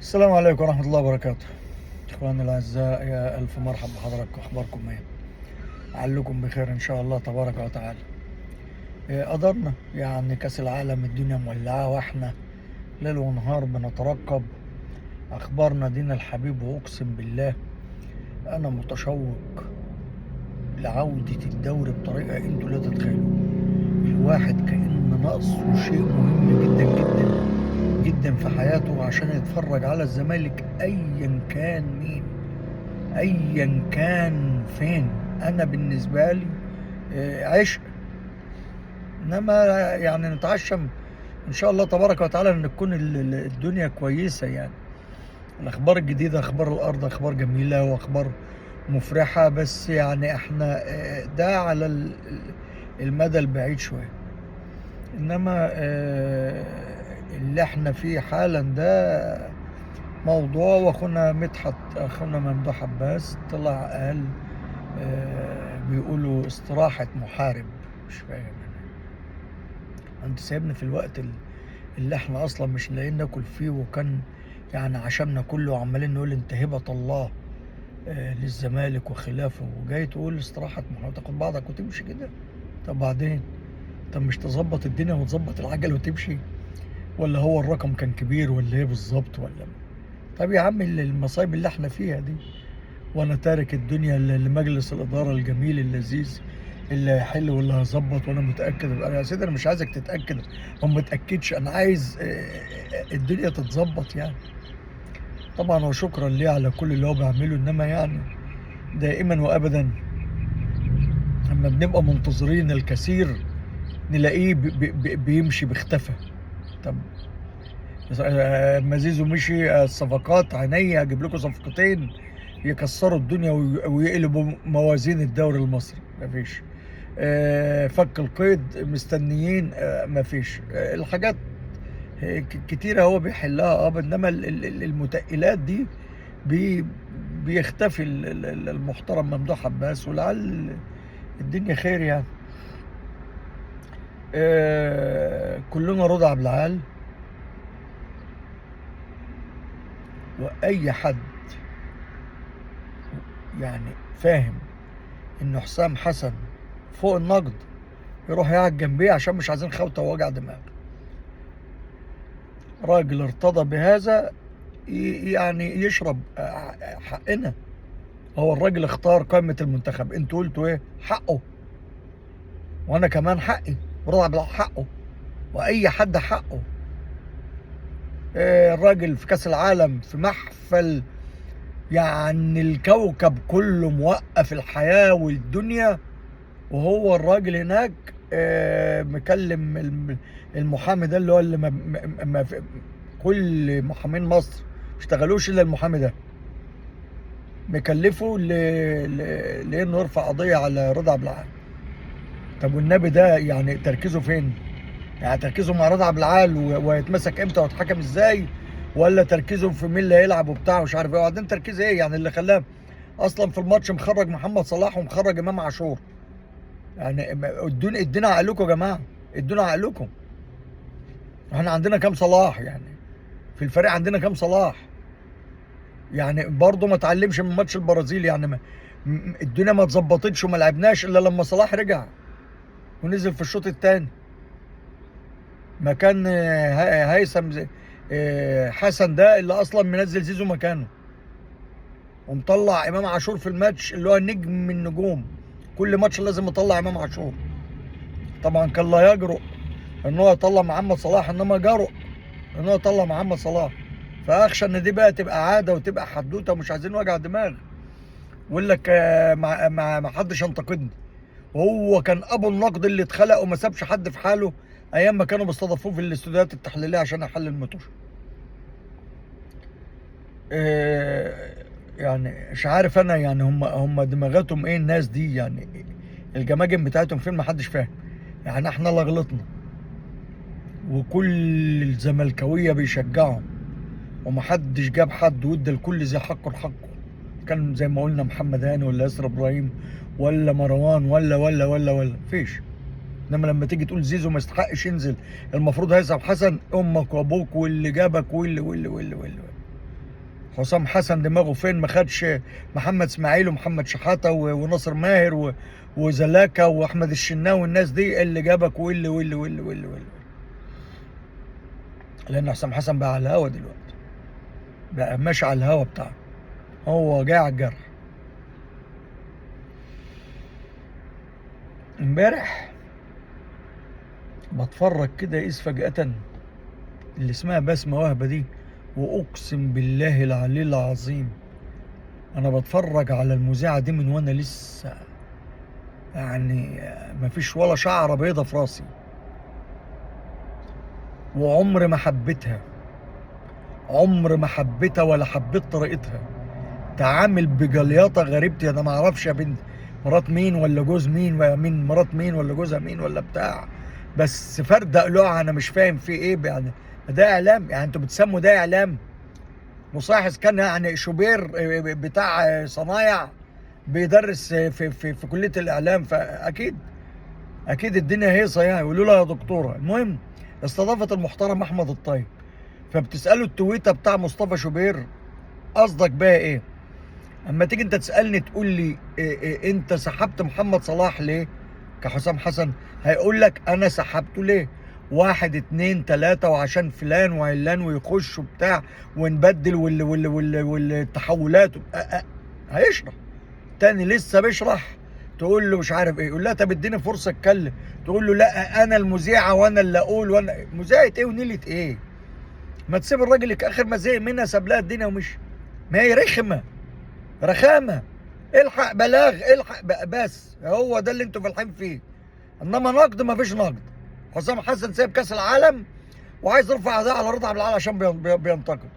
السلام عليكم ورحمة الله وبركاته. إخواني الأعزاء، يا ألف مرحبا بحضراتكم. أخباركم إيه؟ لعلكم بخير إن شاء الله تبارك وتعالى. قدرنا يعني كأس العالم، الدنيا مولعة وإحنا ليل ونهار بنترقب أخبار نادينا الحبيب، وأقسم بالله أنا متشوق لعودة الدوري بطريقة أنتوا لا تتخيلوا. الواحد كأن ناقصه شيء مهم جدا جدا جدا في حياته عشان يتفرج على الزمالك أيا كان مين، ايا كان فين. انا بالنسبه لي عشق. انما يعني نتعشم ان شاء الله تبارك وتعالى ان تكون الدنيا كويسه. يعني الاخبار الجديده، اخبار الارض، اخبار جميله واخبار مفرحه، بس يعني احنا ده على المدى البعيد شويه. انما اللي احنا فيه حالا ده موضوع. واخونا مدحت، اخونا ممدوح عباس طلع قال بيقولوا استراحة محارب. مش فاهم انا، انت سايبنا في الوقت اللي احنا اصلا مش لاقيين ناكل فيه، وكان يعني عشمنا كله وعمالين نقول انت هبة الله للزمالك وخلافه، وجاي تقول استراحة محارب، تاخد بعضك وتمشي كده؟ طب بعدين؟ طب مش تظبط الدنيا وتظبط العجل وتمشي؟ ولا هو الرقم كان كبير ولا ايه بالظبط؟ ولا طب يا عم المصايب اللي احنا فيها دي، وانا تارك الدنيا لمجلس الاداره الجميل اللذيذ اللي هيحل واللي هيظبط. وانا متاكد. انا يا سيدي انا مش عايزك تتاكد وما متاكدش، انا عايز الدنيا تتظبط يعني. طبعا وشكرا ليه على كل اللي هو بيعمله، انما يعني دائما وابدا لما بنبقى منتظرين الكثير نلاقيه بيمشي باختفى. طب مزيزو مشي، الصفقات عينيا اجيب لكم صفقتين يكسروا الدنيا ويقلبوا موازين الدوري المصري، مفيش. فك القيد مستنيين، مفيش. الحاجات كتيرة هو بيحلها، انما المتقلات دي بي بيختفي المحترم ممدوح عباس، ولعل الدنيا خير يعني. كلنا رضا عبد العال، واي حد يعني فاهم انه حسام حسن فوق النقد يروح يقعد جنبيه، عشان مش عايزين خوته ووجع دماغ. راجل ارتضى بهذا يعني يشرب حقنا. هو الراجل اختار قائمة المنتخب، انتوا قلتوا ايه؟ حقه. وانا كمان حقي، ورضا عبد العال حقه، واي حد حقه. الراجل في كاس العالم في محفل، يعني الكوكب كله موقف الحياة والدنيا، وهو الراجل هناك مكلم المحامي ده، اللي هو اللي كل محامين مصر ما اشتغلوش الا المحامي ده، مكلفه لانه يرفع قضيه على رضا عبد العال. طب والنبي ده يعني تركيزه فين؟ يعني تركيزه مع رضا عبد العال ويتمسك امتى ويتحكم ازاي، ولا تركيزه في مين اللي هيلعب وبتاع ومش عارف ايه؟ وبعدين تركيز ايه يعني اللي خلاه اصلا في الماتش مخرج محمد صلاح ومخرج امام عاشور؟ يعني ادونا عقلكم يا جماعه، ادونا عقلكم. احنا عندنا كام صلاح يعني؟ في الفريق عندنا كام صلاح؟ يعني برضه ما اتعلمش من ماتش البرازيل يعني؟ الدنيا ما اتظبطتش وما لعبناش الا لما صلاح رجع ونزل في الشوط الثاني مكان هيثم حسن ده اللي اصلا منزل زيزو مكانه، ومطلع امام عاشور في الماتش اللي هو نجم من النجوم. كل ماتش لازم يطلع امام عاشور. طبعا كان لا يجرؤ ان هو يطلع محمد صلاح، انما جرؤ ان هو يطلع محمد صلاح. فاخشى ان دي بقى تبقى عاده وتبقى حدوته ومش عايزين وجع دماغ. ويقول لك ما حدش ينتقدني. وهو كان ابو النقد اللي اتخلق وما سابش حد في حاله ايام ما كانوا بيستضيفوه في الاستوديوهات التحليليه عشان يحلل الماتش. يعني مش عارف انا، يعني هم دماغاتهم ايه الناس دي؟ يعني الجماجم بتاعتهم فين؟ ما حدش فاهم. يعني احنا اللي غلطنا، وكل الزملكاويه بيشجعهم، ومحدش جاب حد وادى الكل زي حقه لحقه. كان زي ما قلنا محمد هاني ولا ياسر ابراهيم ولا مروان ولا فيش. انما لما تيجي تقول زيزو ما يستحقش ينزل، المفروض هيثم حسن، امك وابوك واللي جابك واللي. حسام حسن دماغه فين؟ ما خدش محمد اسماعيل ومحمد شحاته وناصر ماهر وزلاكا واحمد الشناوي والناس دي اللي جابك واللي لان حسام حسن بقى على الهوا دلوقتي، بقى ماشي على الهوا بتاعه، هو جاي على الجرح. امبارح بتفرج كده اذ فجأة اللي اسمها بسمة وهبة دي، واقسم بالله العلي العظيم انا بتفرج على المذيعة دي من وانا لسه يعني مفيش ولا شعرة بيضة في راسي، وعمر ما حبيتها، عمر ما حبيتها ولا حبيت طريقتها. تعامل بجليطة غريبتي، انا ما اعرفش يا بنت مرات مين ولا جوز مين ولا مين مرات مين ولا جوزها مين ولا بتاع، بس فرد قلوعها انا مش فاهم في ايه يعني. ده اعلام يعني؟ انتوا بتسموا ده اعلام؟ مصاحس كان يعني شوبير بتاع صنايع بيدرس في كلية الاعلام، فاكيد الدنيا هيصه يعني. يقولوا لها يا دكتوره. المهم استضافت المحترم احمد الطيب، فبتساله التويته بتاع مصطفى شوبير قصدك بقى ايه؟ اما تيجي انت تسالني تقول لي انت سحبت محمد صلاح ليه كحسام حسن، هيقول لك انا سحبته ليه 1 2 3 وعشان فلان وعلان ويخش وبتاع ونبدل والتحولات هيشرح. تاني لسه بيشرح تقول له مش عارف ايه، يقول لها طب اديني فرصه اتكلم، تقول له لا انا المذيعه وانا اللي اقول، وانا مذيعه ايه ونيله ايه؟ ما تسيب الراجل اخر ما زهق منها ساب لها الدنيا ومشي. ما هي رخامه، الحق بلاغ الحق بس، هو ده اللي انتوا فالحين فيه. انما نقد ما فيش نقد. حسام حسن سايب كاس العالم وعايز يرفع قضيه على رضا عبد العال عشان بينتقد،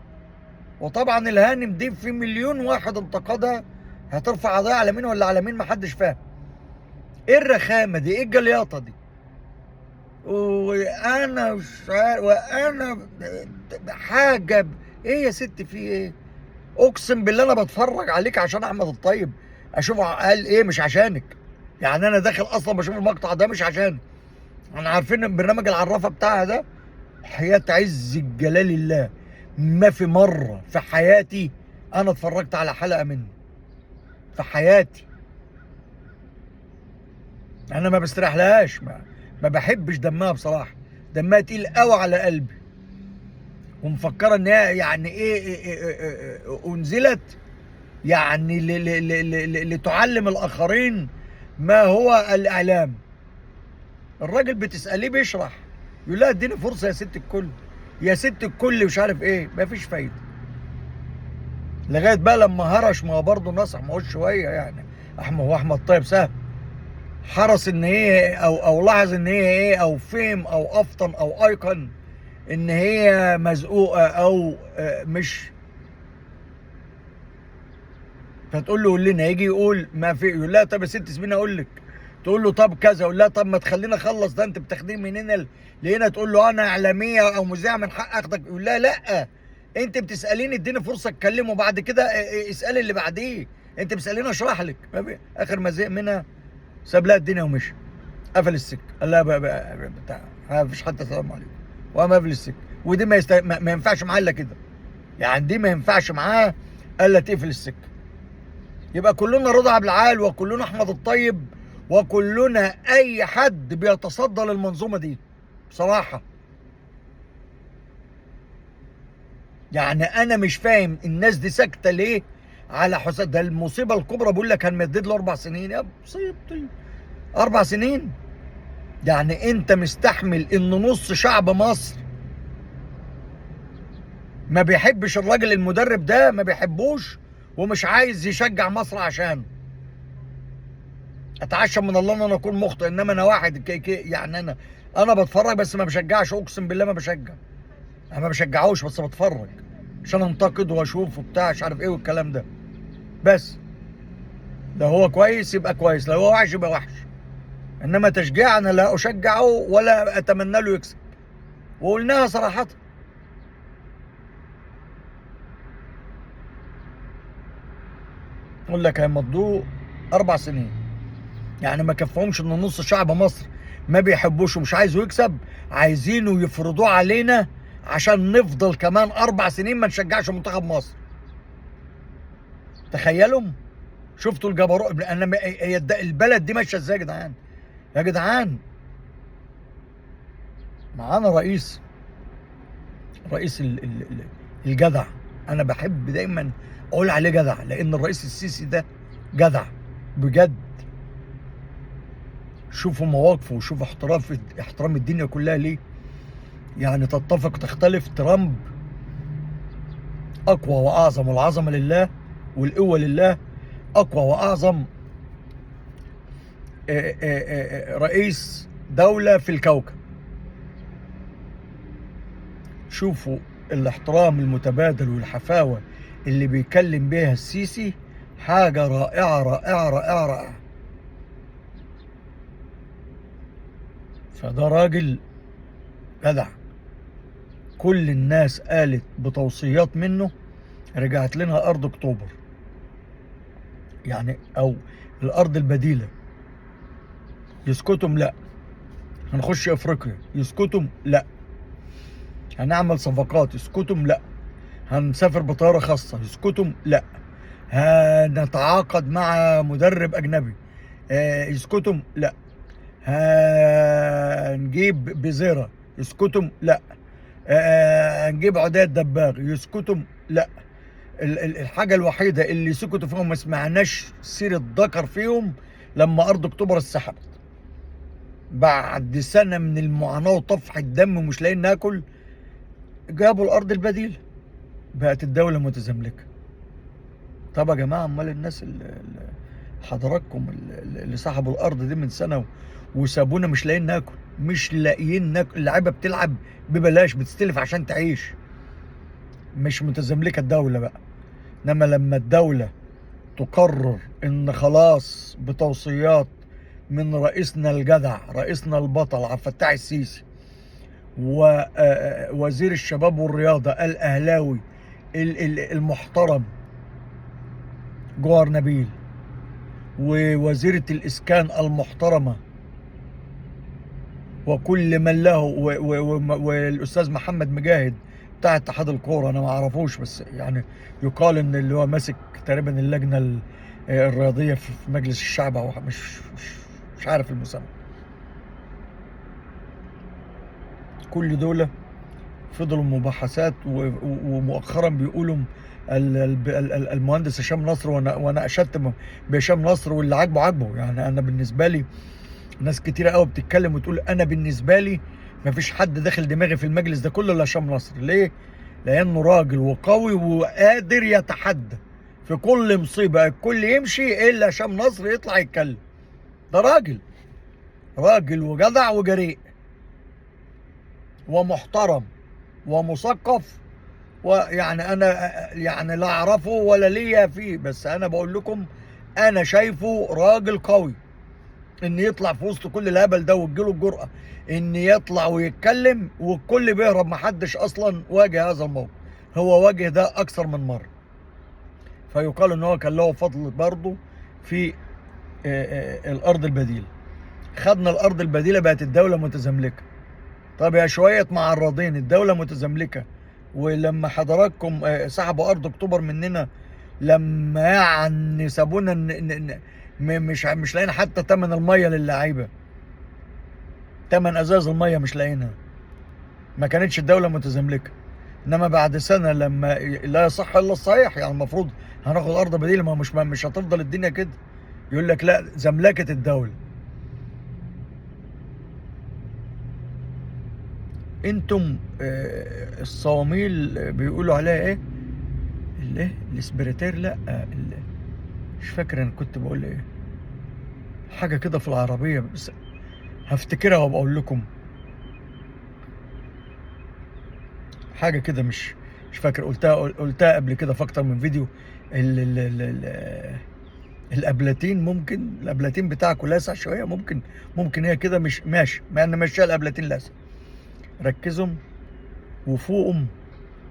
وطبعا الهانم دي في مليون واحد انتقدها، هترفع قضيه على مين ولا على مين؟ محدش فاهم. ايه الرخامه دي؟ ايه الجلياطه دي؟ وانا مش عارف وانا حاجه ايه يا ست في ايه؟ اقسم بالله انا بتفرج عليك عشان احمد الطيب اشوف قال ايه، مش عشانك. يعني انا داخل اصلا بشوف المقطع ده مش عشان انا عارفين ان برنامج العرافه بتاعها ده حياه عز الجلال الله ما في مره في حياتي انا اتفرجت على حلقه منه في حياتي. انا ما بستريحلهاش، ما بحبش دمها بصراحه، دمها تقيل قوي على قلبي، ومفكره ان هي يعني إيه انزلت يعني لتعلم الاخرين ما هو الاعلام. الراجل بتساليه بيشرح، يقول لها اديني فرصه يا ست الكل، يا ست الكل مش عارف ايه، مفيش فايده. لغايه بقى لما هرش، ما هو برضه نصح، ما هوش شويه يعني. احمد طيب سهل حرص ان هي او لاحظ ان هي ايه، او فهم او افطن او ايقن ان هي مزقوقه او مش، فتقول له قول لنا، يجي يقول ما في، يقول لها طب يا ست سيبيني اقول لك، تقول له طب كذا، يقول لها طب ما تخلينا اخلص ده، انت بتاخديه من هنا لهنا، تقول له انا اعلاميه او مذيعه من حق اخدك، يقول لها لا انت بتساليني اديني فرصه اتكلم وبعد كده اسالي اللي بعديه، انت بتساليني اشرح لك. اخر ما زهق منها ساب لها الدنيا ومشي، قفل السكه، قال لها بقى بتاع ما فيش حتى سلام عليكم، وقام قافل السكه. ودي ما ينفعش معاه الا كده يعني، دي ما ينفعش معاه الا تقفل السكه. يبقى كلنا رضا عبد العال وكلنا احمد الطيب وكلنا اي حد بيتصدى للمنظومه دي بصراحه. يعني انا مش فاهم الناس دي ساكته ليه على حساب ده. المصيبه الكبرى بقول لك هنمدد له 4 سنين، يا مصيبتي 4 سنين. يعني انت مستحمل ان نص شعب مصر ما بيحبش الراجل المدرب ده، ما بيحبوش ومش عايز يشجع مصر عشانه. اتعشى من الله ان انا اكون مخطئ، انما انا واحد يعني انا بتفرج بس ما بشجعش، اقسم بالله ما بشجع، انا ما بشجعوش بس بتفرج عشان انتقد واشوف وبتاع مش عارف ايه والكلام ده. بس لو هو كويس يبقى كويس، لو هو وحش يبقى وحش، انما تشجيع انا لا اشجعه ولا اتمنى له يكسب، وقلناها صراحه. اقول لك هيمضوه 4 سنين، يعني ما كفهمش ان نص شعب مصر ما بيحبوش ومش عايزه يكسب، عايزينه يفرضوه علينا عشان نفضل كمان 4 سنين ما نشجعش منتخب مصر. تخيلوا، شفتوا الجبروت. انا هي البلد دي ماشيه ازاي يا جدعان؟ يا جدعان معانا رئيس الجدع. انا بحب دايما اقول عليه جدع، لان الرئيس السيسي ده جدع بجد. شوفوا مواقفه وشوفوا احترام الدنيا كلها ليه. يعني تتفق تختلف، ترامب اقوى واعظم، والعظمه لله والقوه لله، اقوى واعظم رئيس دوله في الكوكب. شوفوا الاحترام المتبادل والحفاوه اللي بيكلم بيها السيسي، حاجه رائعه رائعه رائعه رائعه. فده راجل جدع. كل الناس قالت بتوصيات منه رجعت لنا ارض اكتوبر، يعني او الارض البديله. يسكتم لا، هنخش افريقيا. يسكتم لا، هنعمل صفقات. يسكتم لا، هنسافر بطياره خاصه. يسكتم لا، هنتعاقد مع مدرب اجنبي. يسكتم لا، هنجيب بزيرة. يسكتم لا، هنجيب عداد دباغ. يسكتم لا. الحاجة الوحيدة اللي سكتوا فيهم ما سمعناش سيرة ذكر فيهم لما أرض أكتوبر اتسحبت. بعد سنة من المعاناة وطفح الدم ومش لاقيين ناكل، جابوا الأرض البديلة، بقت الدولة متزملكة. طب يا جماعة، أمال الناس حضراتكم اللي سحبوا الأرض دي من سنة وسابونا مش لاقيين ناكل، مش لاقيين ناكل. اللعيبة بتلعب ببلاش، بتستلف عشان تعيش، مش متزملكة الدولة بقى. انما لما الدولة تقرر ان خلاص بتوصيات من رئيسنا الجدع، رئيسنا البطل عبد الفتاح السيسي، ووزير الشباب والرياضة الاهلاوي المحترم جوهر نبيل، ووزيرة الاسكان المحترمة، وكل من له، والاستاذ محمد مجاهد بتاع اتحاد الكوره. انا ما اعرفوش، بس يعني يقال ان اللي هو ماسك تقريبا اللجنه الرياضيه في مجلس الشعب، او مش عارف المسمى. كل دول فضلوا مباحثات، ومؤخرا بيقولوا المهندس هشام نصر، وانا اشدت بهشام نصر، واللي عاجبه عاجبه. يعني انا بالنسبه لي، ناس كتيره قوي بتتكلم وتقول انا بالنسبه لي مفيش حد داخل دماغي في المجلس ده كله الا هشام نصر. ليه؟ لانه راجل وقوي وقادر يتحدى في كل مصيبه. الكل يمشي الا هشام نصر يطلع يتكلم. ده راجل وجدع وجريء ومحترم ومثقف. ويعني انا يعني لا اعرفه ولا ليا فيه، بس انا بقول لكم انا شايفه راجل قوي، ان يطلع في وسط كل الهبل ده وتجيله الجرأة ان يطلع ويتكلم، والكل بيهرب. محدش اصلا واجه هذا الموقف، هو واجه ده اكثر من مرة. فيقال ان هو كان له فضل برضه في الارض البديلة. خدنا الارض البديلة، بقت الدولة متزملكة. طب يا شوية معرضين، الدولة متزملكة، ولما حضراتكم سحبوا ارض اكتوبر مننا، لما يعني سابونا مش لاقيين حتى تمن المية للاعيبة، تمن ازاز المية مش لاقيينها. ما كانتش الدولة متزملكة. انما بعد سنة لما لا يصح الا الصحيح، يعني المفروض هناخد ارض بديلة، ما مش هتفضل الدنيا كده. يقول لك لا، زملكة الدولة. انتم الصواميل بيقولوا عليها ايه؟ الاسبريتير، لا مش فاكر انا كنت بقول ايه، حاجة كده في العربية، بس هفتكرها وبقول لكم. حاجة كده مش فاكر، قلتها قبل كده في اكتر من فيديو. ال ال ال ال الابلاتين، ممكن الابلاتين بتاعكم لاسع شوية، ممكن هي كده مش ماشي، مع ان ماشيه الابلاتين لاسع. ركزوا وفوقهم،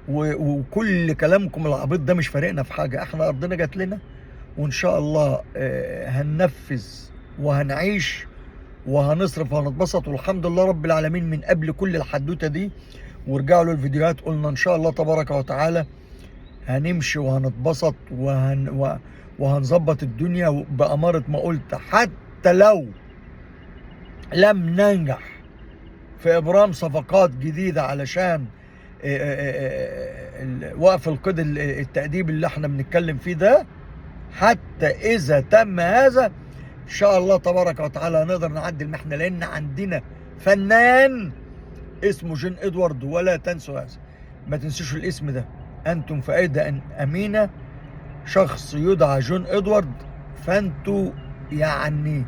وكل كلامكم العبيط ده مش فارقنا في حاجة. احنا ارضنا جات لنا، وان شاء الله هننفذ وهنعيش وهنصرف وهنتبسط، والحمد لله رب العالمين من قبل كل الحدوته دي. ورجعوا له الفيديوهات، قلنا ان شاء الله تبارك وتعالى هنمشي وهنتبسط وهنظبط الدنيا بأمارة ما قلت. حتى لو لم ننجح في إبرام صفقات جديدة علشان وقف القيد التأديب اللي احنا بنتكلم فيه ده، حتى إذا تم هذا إن شاء الله تبارك وتعالى هنقدر نعدي المحنة، لأن عندنا فنان اسمه جون إدوارد. ولا تنسوا هذا، ما تنسوش الاسم ده. أنتم في أيدي أمينة شخص يدعى جون إدوارد، فأنتوا يعني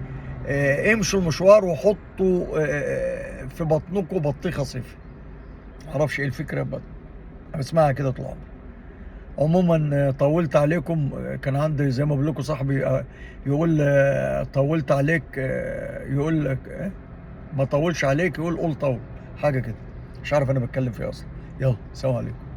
امشوا المشوار وحطوا في بطنكم بطيخة صيفي. معرفش ايه الفكرة، بسمعها كده طول عمري. عموما طولت عليكم. كان عندي زي ما بقول لكم صاحبي يقول طولت عليك، يقول لك ما طولش عليك، يقول قول طول، حاجة كده. مش عارف انا بتكلم فيه اصلا. يلا سلام عليكم.